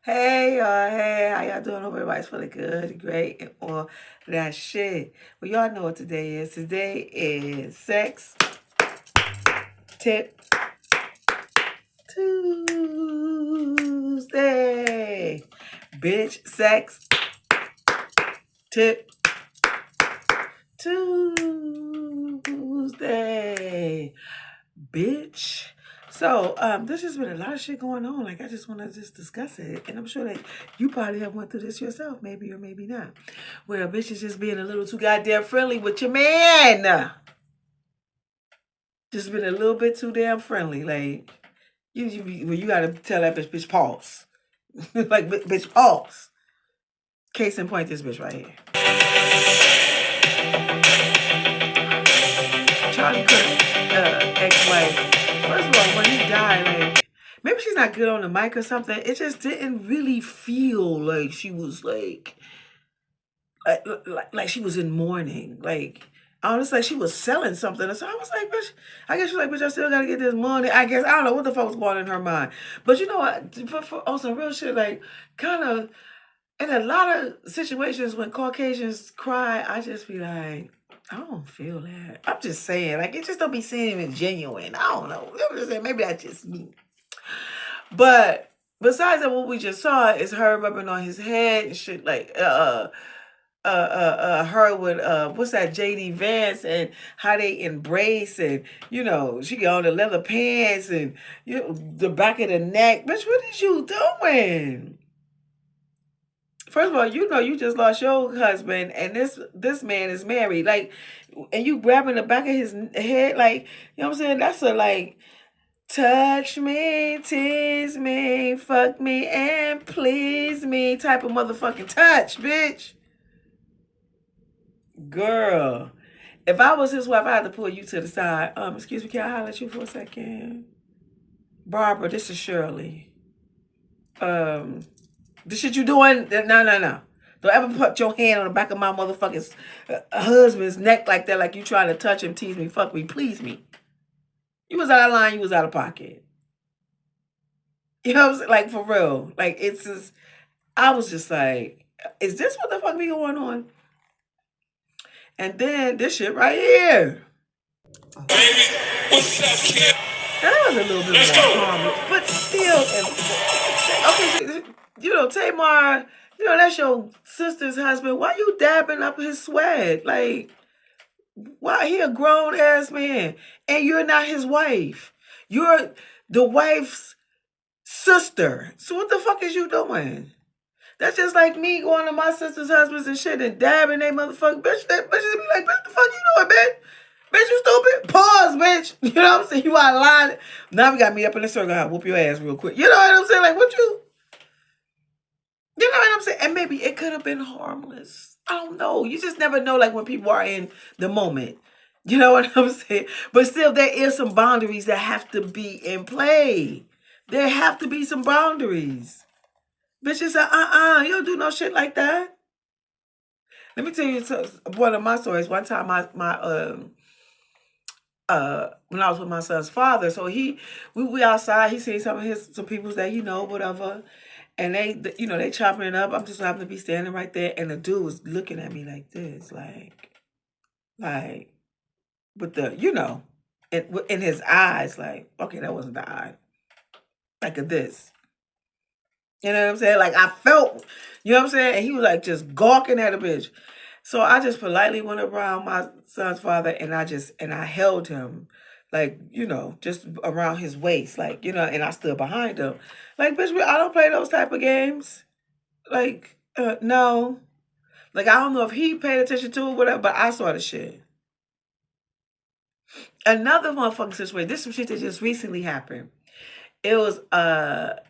Hey, how y'all doing? Hope everybody's feeling good, great, and all that shit. Well, y'all know what today is. Today is Sex Tip Tuesday. Bitch, Sex Tip Tuesday. Bitch. So, there's just been a lot of shit going on. Like, I just want to just discuss it. And I'm sure that you probably have went through this yourself, maybe or maybe not. Where a bitch is just being a little too goddamn friendly with your man. Just been a little bit too damn friendly. Like, you gotta tell that bitch, pause. Like, bitch, pause. Case in point, this bitch right here. Charlie Kirk, ex-wife. First of all, when he died, like, maybe she's not good on the mic or something. It just didn't really feel like she was like she was in mourning. Like, honestly, like she was selling something. So I was like, bitch, I guess she's like, bitch, I still gotta get this money. I guess I don't know what the fuck was going on in her mind. But you know what? For on some real shit, like, kind of in a lot of situations when Caucasians cry, I just be like, I don't feel that. I'm just saying, like, it just don't be seeming genuine. I don't know. I'm just saying, maybe that's just me. But besides that, what we just saw is her rubbing on his head and shit, like, her with what's that, JD Vance, and how they embrace, and you know she got on the leather pants and you know the back of the neck. Bitch, what is you doing? First of all, you know you just lost your husband, and this man is married. Like, and you grabbing the back of his head, like, you know what I'm saying? That's a like, touch me, tease me, fuck me, and please me type of motherfucking touch, bitch. Girl, if I was his wife, I had to pull you to the side. Excuse me, can I holler at you for a second? Barbara, this is Shirley. The shit you doing? No. Don't ever put your hand on the back of my motherfucking husband's neck like that, like you trying to touch him, tease me, fuck me, please me. You was out of line, you was out of pocket. You know what I'm saying? Like, for real. Like, it's just, I was just like, is this what the fuck be going on? And then this shit right here. Baby, what's up, kid? That was a little bit more harmless, but still. Okay, so, you know, Tamar, you know, that's your sister's husband. Why you dabbing up his sweat? Like, why he a grown ass man and you're not his wife? You're the wife's sister. So what the fuck is you doing? That's just like me going to my sister's husbands and shit and dabbing they motherfucking bitch. That bitch be like, bitch, the fuck you doing, bitch? Bitch, you stupid. Pause, bitch. You know what I'm saying? You out of line. Now we got me up in the circle. I'll whoop your ass real quick. You know what I'm saying? Like, what you know what I'm saying? And maybe it could have been harmless. I don't know. You just never know, like, when people are in the moment. You know what I'm saying? But still, there is some boundaries that have to be in play. There have to be some boundaries. Bitches say, you don't do no shit like that. Let me tell you one of my stories. One time, when I was with my son's father, so we outside. He seen some people that he know, whatever, and they chopping it up. I'm just happened to be standing right there, and the dude was looking at me like this, like with the in his eyes, like, okay, that wasn't the eye, like a this. You know what I'm saying? Like, I felt, you know what I'm saying? And he was like just gawking at a bitch. So I just politely went around my son's father and I held him, like, just around his waist, like, and I stood behind him. Like, bitch, I don't play those type of games. Like, no. Like, I don't know if he paid attention to it, whatever, but I saw the shit. Another motherfucking situation. This is some shit that just recently happened. It was a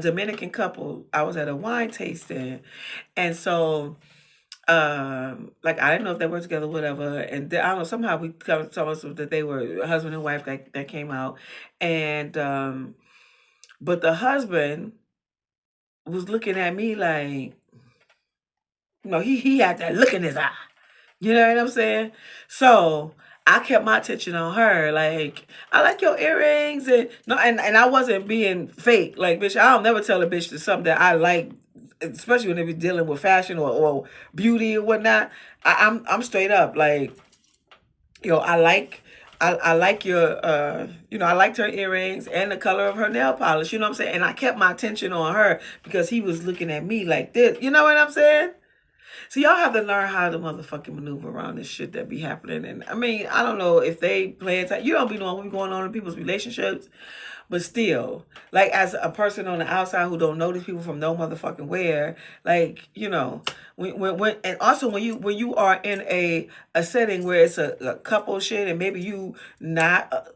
Dominican couple. I was at a wine tasting, and so like, I didn't know if they were together, whatever. And I don't know, somehow we told us that they were husband and wife that came out, and but the husband was looking at me like, he had that look in his eye. You know what I'm saying? So I kept my attention on her. Like, I like your earrings, and no, and I wasn't being fake. Like, bitch, I don't never tell a bitch that something that I like, especially when they be dealing with fashion or beauty or whatnot. I'm straight up like, yo, I like your I liked her earrings and the color of her nail polish, you know what I'm saying? And I kept my attention on her because he was looking at me like this. You know what I'm saying? So y'all have to learn how to motherfucking maneuver around this shit that be happening. And I mean, I don't know if they play it. You don't be knowing what's going on in people's relationships. But still, like, as a person on the outside who don't know these people from no motherfucking where, like, when and also when you are in a setting where it's a couple shit, and maybe you not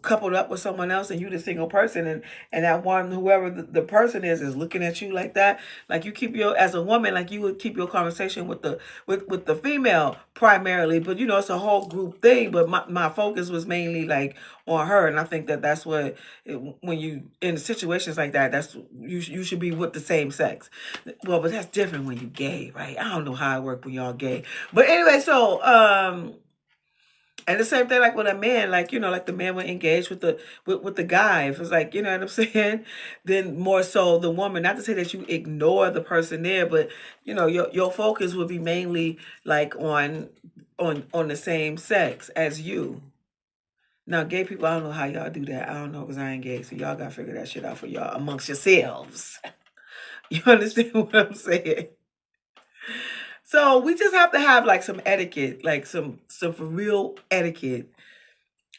coupled up with someone else, and you the single person, and that one, whoever the person is looking at you like that, like, you keep your, as a woman, like, you would keep your conversation with the female primarily, but it's a whole group thing. But my focus was mainly like on her, and I think that's what, when you in situations like that, that's you should be with the same sex. Well, but that's different when you gay, right? I don't know how it works when y'all gay, but anyway, so and the same thing, like with a man, like, like the man would engage with the guy. If it's like, you know what I'm saying, then more so the woman. Not to say that you ignore the person there, but your focus would be mainly like on the same sex as you. Now, gay people, I don't know how y'all do that. I don't know, because I ain't gay, so y'all gotta figure that shit out for y'all amongst yourselves. You understand what I'm saying? So we just have to have like some etiquette, like some for real etiquette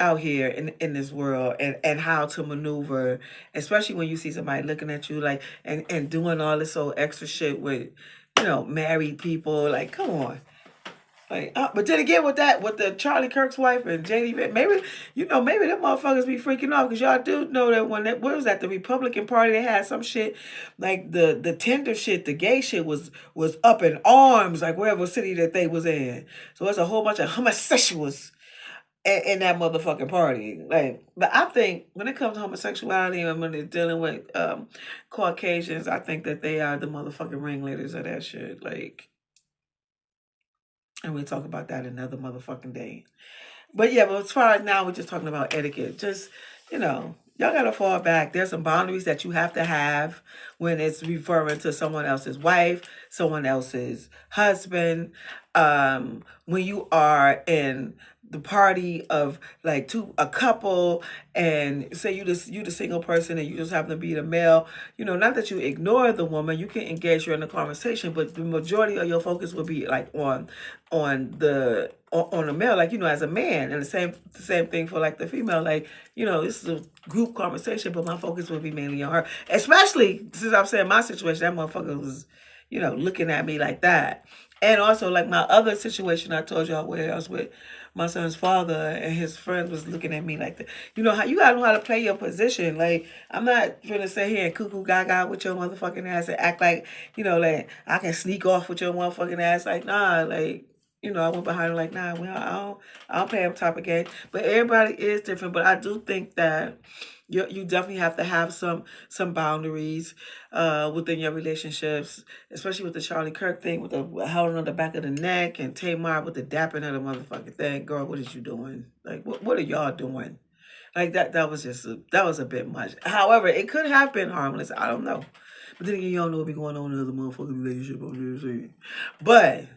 out here in this world, and how to maneuver, especially when you see somebody looking at you like and doing all this old extra shit with married people. Like, come on. Like, but then again, with the Charlie Kirk's wife and JD, maybe maybe them motherfuckers be freaking off, because y'all do know that when what was that, the Republican Party, they had some shit like the Tinder shit, the gay shit was up in arms, like wherever city that they was in. So it's a whole bunch of homosexuals in that motherfucking party. Like, but I think when it comes to homosexuality and when they're dealing with Caucasians, I think that they are the motherfucking ringleaders of that shit. Like. And we'll talk about that another motherfucking day. But yeah, but as far as now, we're just talking about etiquette. Just, y'all got to fall back. There's some boundaries that you have to have when it's referring to someone else's wife, someone else's husband. When you are in the party of like a couple, and say you the single person and you just happen to be the male, not that you ignore the woman, you can engage her in the conversation, but the majority of your focus will be like on the male, like, as a man. And the same thing for like the female, like, this is a group conversation, but my focus will be mainly on her, especially since I'm saying my situation, that motherfucker was looking at me like that. And also, like, my other situation I told y'all, where I was with my son's father and his friends was looking at me like that. How you gotta know how to play your position. Like, I'm not gonna sit here and cuckoo gaga with your motherfucking ass and act like, like I can sneak off with your motherfucking ass. Like, nah, like, I went behind her like, nah, well, I don't play them type of game. But everybody is different. But I do think that you definitely have to have some boundaries within your relationships, especially with the Charlie Kirk thing, with the holding on the back of the neck, and Tamar with the dapping of the motherfucking thing. Girl, what is you doing? Like, what are y'all doing? Like, that was just that was a bit much. However, it could have been harmless. I don't know. But then again, you don't know what be going on in another motherfucking relationship. I'm just saying. But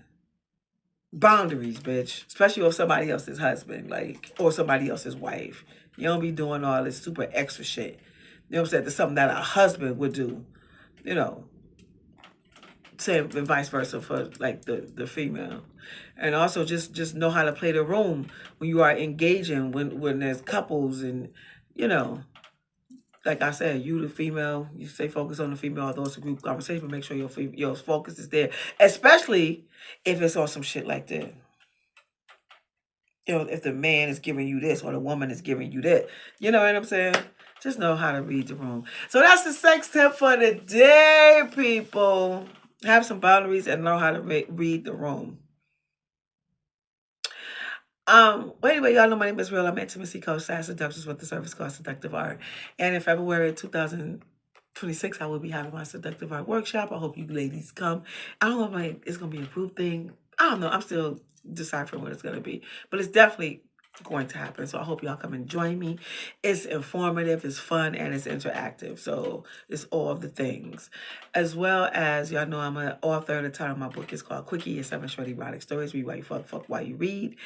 boundaries, bitch. Especially with somebody else's husband, like, or somebody else's wife. You don't be doing all this super extra shit. You know what I'm saying? That's something that a husband would do. Same and vice versa for like the female. And also just know how to play the room when you are engaging, when there's couples, and like I said, you the female, you stay focused on the female, although it's a group conversation, but make sure your focus is there, especially if it's on some shit like that. If the man is giving you this or the woman is giving you that. You know what I'm saying? Just know how to read the room. So that's the sex tip for the day, people. Have some boundaries and know how to read the room. Well, anyway, y'all know my name is Rill. I'm intimacy coach, seductress with the service called Seductive ArT. And in February 2026, I will be having my Seductive ArT workshop. I hope you ladies come. I don't know if it's going to be a group thing. I don't know. I'm still deciphering what it's going to be. But it's definitely going to happen. So I hope y'all come and join me. It's informative, it's fun, and it's interactive. So it's all of the things. As well as, y'all know I'm an author. The title of my book is called Quickie, it's 7 short erotic stories. Read while you fuck while you read.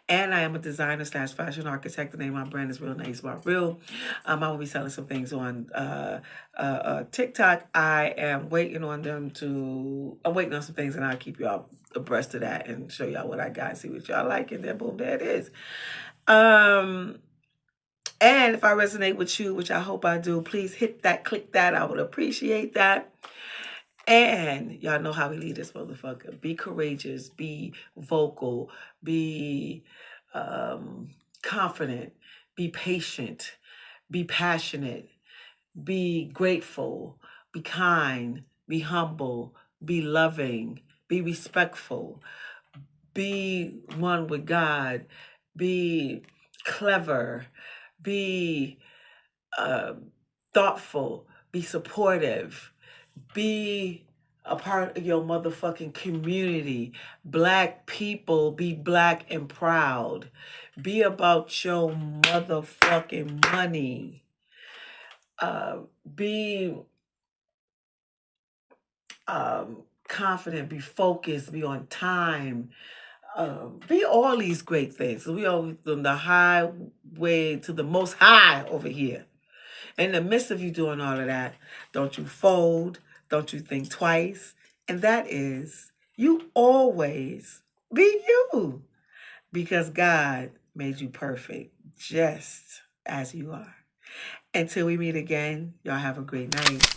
And I am a designer / fashion architect. The name of my brand is Rill, Nice About Rill. I will be selling some things on TikTok. I'm waiting on some things, and I'll keep y'all abreast of that and show y'all what I got, see what y'all like, and then boom, there it is. And if I resonate with you, which I hope I do, please hit that, click that. I would appreciate that. And y'all know how we lead this motherfucker. Be courageous, be vocal, be confident, be patient, be passionate, be grateful, be kind, be humble, be loving, be respectful, be one with God, be clever, be thoughtful, be supportive, be a part of your motherfucking community. Black people, be black and proud. Be about your motherfucking money. Be confident, be focused, be on time. Be all these great things. We always on the highway to the most high over here. In the midst of you doing all of that, don't you fold, don't you think twice. And that is, you always be you. Because God made you perfect just as you are. Until we meet again, y'all have a great night.